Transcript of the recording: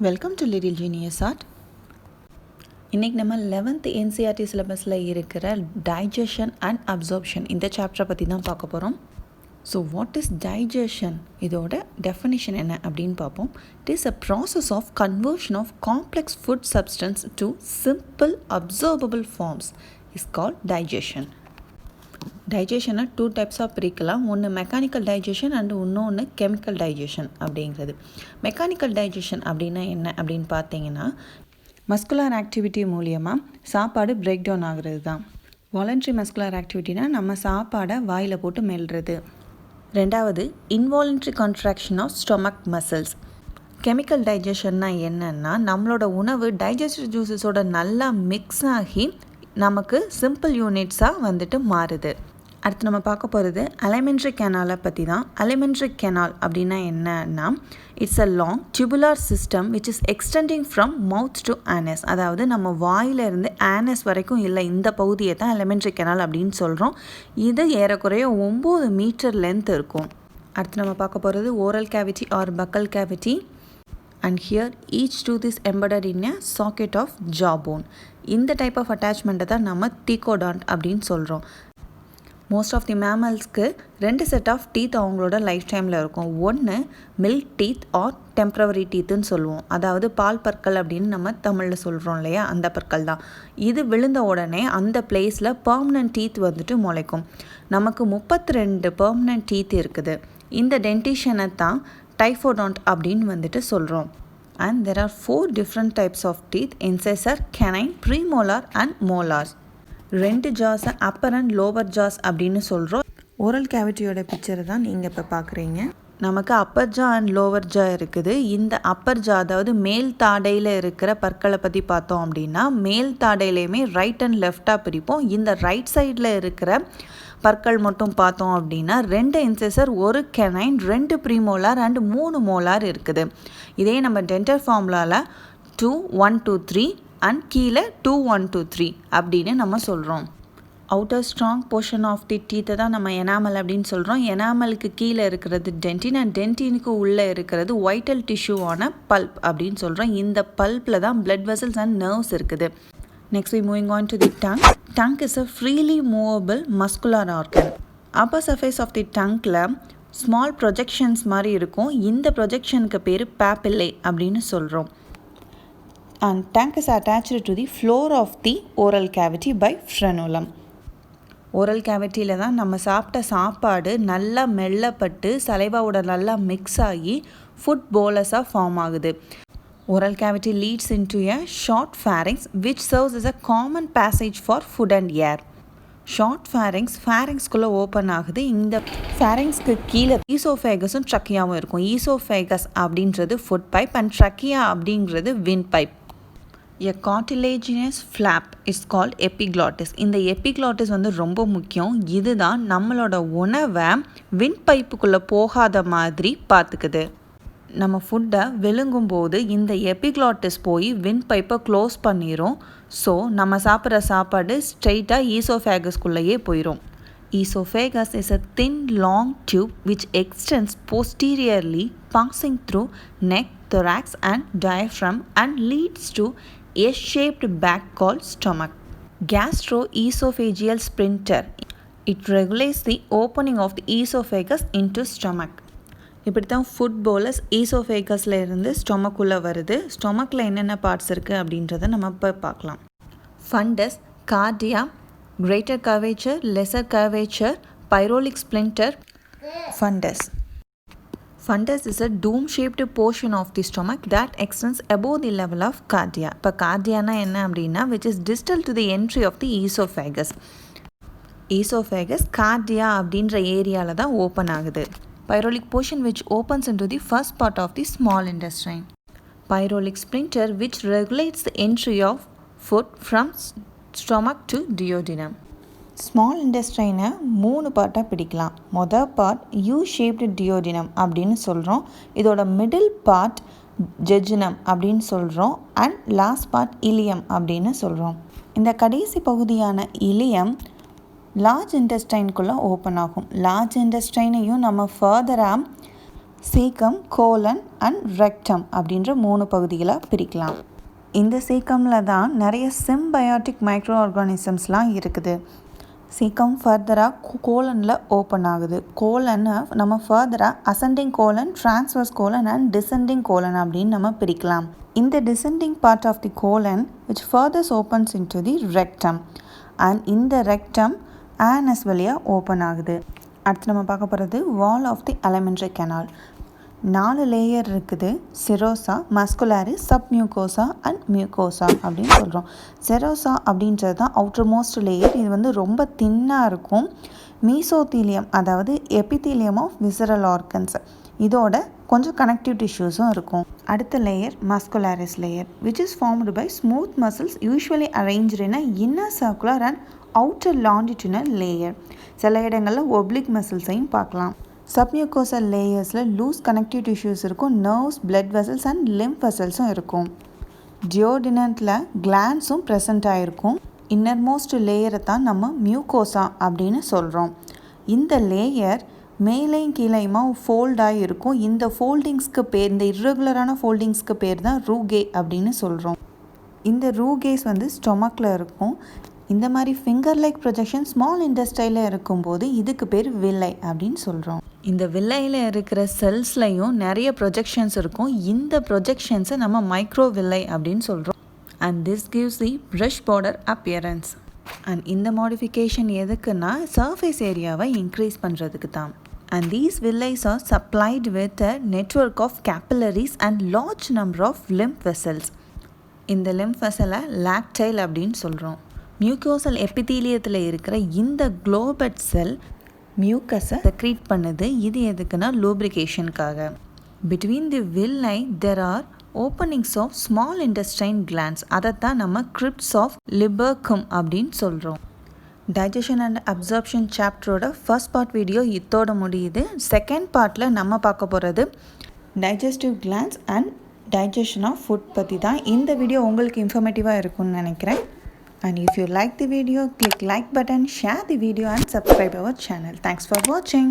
Welcome to little genius art. இன்றைக்கி நம்ம 11th NCERT சிலபஸில் இருக்கிற டைஜஷன் அண்ட் அப்சார்ப்ஷன் இந்த சாப்டரை பற்றி தான் பார்க்க போகிறோம். So what is digestion? இதோட டெஃபினிஷன் என்ன அப்படின்னு பார்ப்போம். It is a process of conversion of complex food substance to simple absorbable forms is called digestion. டைஜஷனை 2 டைப்ஸாக பிரிக்கலாம். ஒன்று மெக்கானிக்கல் டைஜஷன் அண்டு இன்னொன்று கெமிக்கல் டைஜஷன் அப்படிங்கிறது. மெக்கானிக்கல் டைஜஷன் அப்படின்னா என்ன அப்படின்னு பார்த்தீங்கன்னா, மஸ்குலர் ஆக்டிவிட்டி மூலியமாக சாப்பாடு பிரேக் டவுன் ஆகிறது தான். வாலண்ட்ரி மஸ்குலர் ஆக்டிவிட்டினா நம்ம சாப்பாடை வாயில் போட்டு மெல்றது. ரெண்டாவது involuntary contraction of stomach muscles. Chemical டைஜஷன்னா என்னென்னா, நம்மளோட உணவு டைஜஸ்டிவ் ஜூஸஸோட நல்லா மிக்ஸ் ஆகி நமக்கு சிம்பிள் யூனிட்ஸாக வந்துட்டு மாறுது. அடுத்து நம்ம பார்க்க போகிறது அலிமெண்ட்ரி கெனாலை பற்றி தான். அலிமெண்ட்ரி கெனால் அப்படின்னா என்னன்னா, it's a long tubular system which is extending from mouth to anus. அதாவது நம்ம வாயிலிருந்து ஆனஸ் வரைக்கும் இல்லை இந்த பகுதியை தான் அலிமெண்ட்ரி கெனால் அப்படின்னு சொல்கிறோம். இது ஏறக்குறைய 9 மீட்டர் லென்த் இருக்கும். அடுத்து நம்ம பார்க்க போகிறது oral cavity or buccal cavity. And here each tooth is embedded in a socket of jawbone. இந்த டைப் ஆஃப் அட்டாச்மெண்ட்டை தான் நம்ம தீகோடான்ட் அப்படின்னு சொல்கிறோம். மோஸ்ட் ஆஃப் தி மேமல்ஸ்க்கு 2 செட் ஆஃப் டீத் அவங்களோட லைஃப் டைமில் இருக்கும். ஒன்று மில்க் டீத் ஆர் டெம்ப்ரவரி டீத்துன்னு சொல்லுவோம். அதாவது பால் பற்கள் அப்படின்னு நம்ம தமிழில் சொல்கிறோம் இல்லையா, அந்த பற்கள் தான். இது விழுந்த உடனே அந்த பிளேஸில் பெர்மனன்ட் டீத் வந்துட்டு முளைக்கும். நமக்கு 32 பெர்மனன்ட் டீத் இருக்குது. இந்த டென்டிஷனை தான் டைஃபோடான்ட் அப்படின்னு வந்துட்டு சொல்கிறோம். And there are 4 different types of teeth: incisor, canine, premolar and molars. 2 ஜாஸை அப்பர் அண்ட் லோவர் ஜாஸ் அப்படின்னு சொல்கிறோம். ஓரல் கேவிட்டியோட பிக்சரை தான் நீங்கள் இப்போ பார்க்குறீங்க. நமக்கு அப்பர் ஜா அண்ட் லோவர் ஜா இருக்குது. இந்த அப்பர் ஜா அதாவது மேல் தாடையில் இருக்கிற பற்களை பற்றி பார்த்தோம் அப்படின்னா, மேல் தாடையிலையுமே ரைட் அண்ட் லெஃப்டாக பிரிப்போம். இந்த ரைட் சைடில் இருக்கிற பற்கள் மட்டும் பார்த்தோம் அப்படின்னா 2 இன்சைசர், 1 கெனைன், 2 ப்ரீமோலார் அண்ட் 3 மோலார் இருக்குது. இதே நம்ம டென்டல் ஃபார்முலாவில் 2 1 2 3 அண்ட் கீழே 2 1 2 3 அப்படின்னு நம்ம சொல்கிறோம். Outer strong portion of the டீத்தை தான் நம்ம எனாமல் அப்படின்னு சொல்கிறோம். எனாமலுக்கு கீழே இருக்கிறது டென்டின் அண்ட் டென்டினுக்கு உள்ளே இருக்கிறது வைட்டல் டிஷ்யூவான பல்ப் அப்படின்னு சொல்கிறோம். இந்த பல்ப்பில் தான் பிளட் வெசல்ஸ் அண்ட் நர்வ்ஸ் இருக்குது. Next we moving on to the tongue. Tongue is a freely movable muscular organ. Upper surface of the tongueல small projections மாதிரி இருக்கும். இந்த ப்ரொஜெக்ஷனுக்கு பேர் papillae அப்படின்னு சொல்கிறோம். And tongue is attached to the floor of the oral cavity by frenulum. Oral கேவிட்டியில் தான் நம்ம சாப்பிட்ட சாப்பாடு நல்லா மெல்லப்பட்டு சலைவாவோட நல்லா மிக்ஸ் ஆகி ஃபுட் போலஸாக ஃபார்ம் ஆகுது. Oral cavity leads into a short pharynx which serves as a common passage for food and air. Short pharynxக்குள்ளே ஓப்பன் ஆகுது. இந்த pharynxக்கு கீழே ஈசோஃபேகஸும் ட்ரக்கியாவும் இருக்கும். ஈசோஃபேகஸ் அப்படின்றது ஃபுட் பைப் அண்ட் ட்ரக்கியா அப்படிங்கிறது wind pipe. A cartilaginous flap is called epiglottis. இந்த epiglottis வந்து ரொம்ப முக்கியம். இதுதான் நம்மளோட உணவை விண்ட் பைப்புக்குள்ளே போகாத மாதிரி பார்த்துக்குது. நம்ம ஃபுட்டை விழுங்கும்போது இந்த எபிக்ளாட்டிஸ் போய் விண்ட் பைப்பை க்ளோஸ் பண்ணிடும். ஸோ நம்ம சாப்பிட்ற சாப்பாடு ஸ்ட்ரெயிட்டாக ஈசோஃபேகஸ்குள்ளேயே போயிடும். Oesophagus is a thin long tube which extends posteriorly passing through neck, thorax and diaphragm and leads to a shaped bag called stomach. Gastroesophageal sphincter. It regulates the opening of the esophagus into stomach. இப்படி தான் food bolus ஈசோஃபேகஸில் இருந்து ஸ்டொமக்குள்ளே வருது. ஸ்டொமக்கில் என்னென்ன parts இருக்குது அப்படின்றத நம்ம இப்போ பார்க்கலாம். Fundus, cardia, greater curvature, lesser curvature, pyloric sphincter. Fundus is a dome-shaped portion of the stomach that extends above the level of cardia. இப்போ கார்டியானா என்ன அப்படின்னா, which is distal to the entry of the esophagus. Esophagus Cardia அப்படின்ற ஏரியாவில் தான் open ஆகுது. Pyrolic portion which opens into the first part of the small intestine. Pyrolic sphincter which regulates the entry of food from stomach to duodenum. Small இன்டெஸ்டைனை 3 பார்ட்டாக பிடிக்கலாம். மொதல் part U-shaped duodenum அப்படின்னு சொல்கிறோம். இதோட மிடில் பார்ட் ஜெஜினம் அப்படின்னு சொல்கிறோம். And last part ileum அப்படின்னு சொல்கிறோம். இந்த கடைசி பகுதியான இலியம் லார்ஜ் இன்டெஸ்டைனுக்குள்ளே ஓப்பன் ஆகும். லார்ஜ் இன்டெஸ்டைனையும் நம்ம ஃபர்தராக சீக்கம், கோலன் அண்ட் ரெக்டம் அப்படின்ற 3 பகுதிகளாக பிரிக்கலாம். இந்த சீக்கமில் தான் நிறைய சிம்பயாட்டிக் மைக்ரோ ஆர்கானிசம்ஸ்லாம் இருக்குது. சீக்கம் ஃபர்தராக கோலனில் ஓப்பன் ஆகுது. கோலனை நம்ம ஃபர்தராக ascending colon, transverse colon and descending colon அப்படின்னு நம்ம பிரிக்கலாம். இந்த descending part of the colon which further opens into the rectum and இந்த rectum anus வழியாக ஓப்பன் ஆகுது. அடுத்து நம்ம பார்க்க போகிறது wall of the alimentary canal. 4 layer இருக்குது. Serosa, muscularis, submucosa and mucosa அப்படின்னு சொல்கிறோம். செரோசா அப்படின்றது தான் அவுட்டர் மோஸ்ட் லேயர். இது ரொம்ப தின்னாக இருக்கும். மீசோத்தீலியம் அதாவது எபித்தீலியம் ஆஃப் விசரல் ஆர்கன்ஸ், இதோட கொஞ்சம் கனெக்டிவ் டிஷ்யூஸும் இருக்கும். அடுத்த layer muscularis layer which is formed by smooth muscles usually arranged in a inner circular and outer longitudinal layer. சில இடங்களில் ஒப்ளிக் மசில்ஸையும் பார்க்கலாம். சப்மியூகோசல் லேயர்ஸில் லூஸ் கனெக்டிவ் டிஷ்யூஸ் இருக்கும். Nerves, blood vessels and lymph வெசல்ஸும் இருக்கும். டியோடினத்தில் கிளான்ஸும் ப்ரெசண்ட் ஆகிருக்கும். இன்னர்மோஸ்ட் லேயரை தான் நம்ம மியூகோசா அப்படின்னு சொல்கிறோம். இந்த லேயர் மேலேயும் கீழேயுமா ஃபோல்டாகி இருக்கும். இந்த ஃபோல்டிங்ஸ்க்கு பேர், இந்த இர்ரெகுலரான ஃபோல்டிங்ஸ்க்கு பேர் தான் ரூகே அப்படின்னு சொல்கிறோம். இந்த ரூகேஸ் ஸ்டொமக்கில் இருக்கும். இந்த மாதிரி ஃபிங்கர் லைக் ப்ரொஜெக்ஷன் ஸ்மால் இண்டஸ்டைலில் இருக்கும்போது இதுக்கு பேர் வில்லை அப்படின்னு சொல்கிறோம். இந்த வில்லையில் இருக்கிற செல்ஸ்லையும் நிறைய ப்ரொஜெக்ஷன்ஸ் இருக்கும். இந்த ப்ரொஜெக்ஷன்ஸை நம்ம மைக்ரோ வில்லை அப்படின்னு சொல்கிறோம். And this gives the brush border appearance. And இந்த மாடிஃபிகேஷன் எதுக்குன்னா சர்ஃபேஸ் ஏரியாவை இன்க்ரீஸ் பண்ணுறதுக்கு தான். And these villi are supplied with a network of capillaries and large number of lymph vessels. இந்த lymph vessel-ஐ லாக்டைல் அப்படின்னு சொல்கிறோம். மியூக்கோசல் எபித்தீலியத்தில் இருக்கிற இந்த குளோபட் செல் மியூக்கஸை செக்ரீட் பண்ணுது. இது எதுக்குன்னா லூப்ரிகேஷனுக்காக. Between the villi there are openings of small intestine glands. அதைத்தான் நம்ம crypts of Libercum அப்படின்னு சொல்கிறோம். டைஜஷன் அண்ட் அப்சார்ப்ஷன் சாப்டரோட ஃபர்ஸ்ட் பார்ட் வீடியோ இதோட முடியுது. செகண்ட் பார்ட்டில் நம்ம பார்க்க போகிறது digestive glands and digestion of food பற்றி தான். இந்த வீடியோ உங்களுக்கு இன்ஃபர்மேட்டிவாக இருக்கும்னு நினைக்கிறேன். And if you like the video, click like button, share the video and subscribe our channel. Thanks for watching.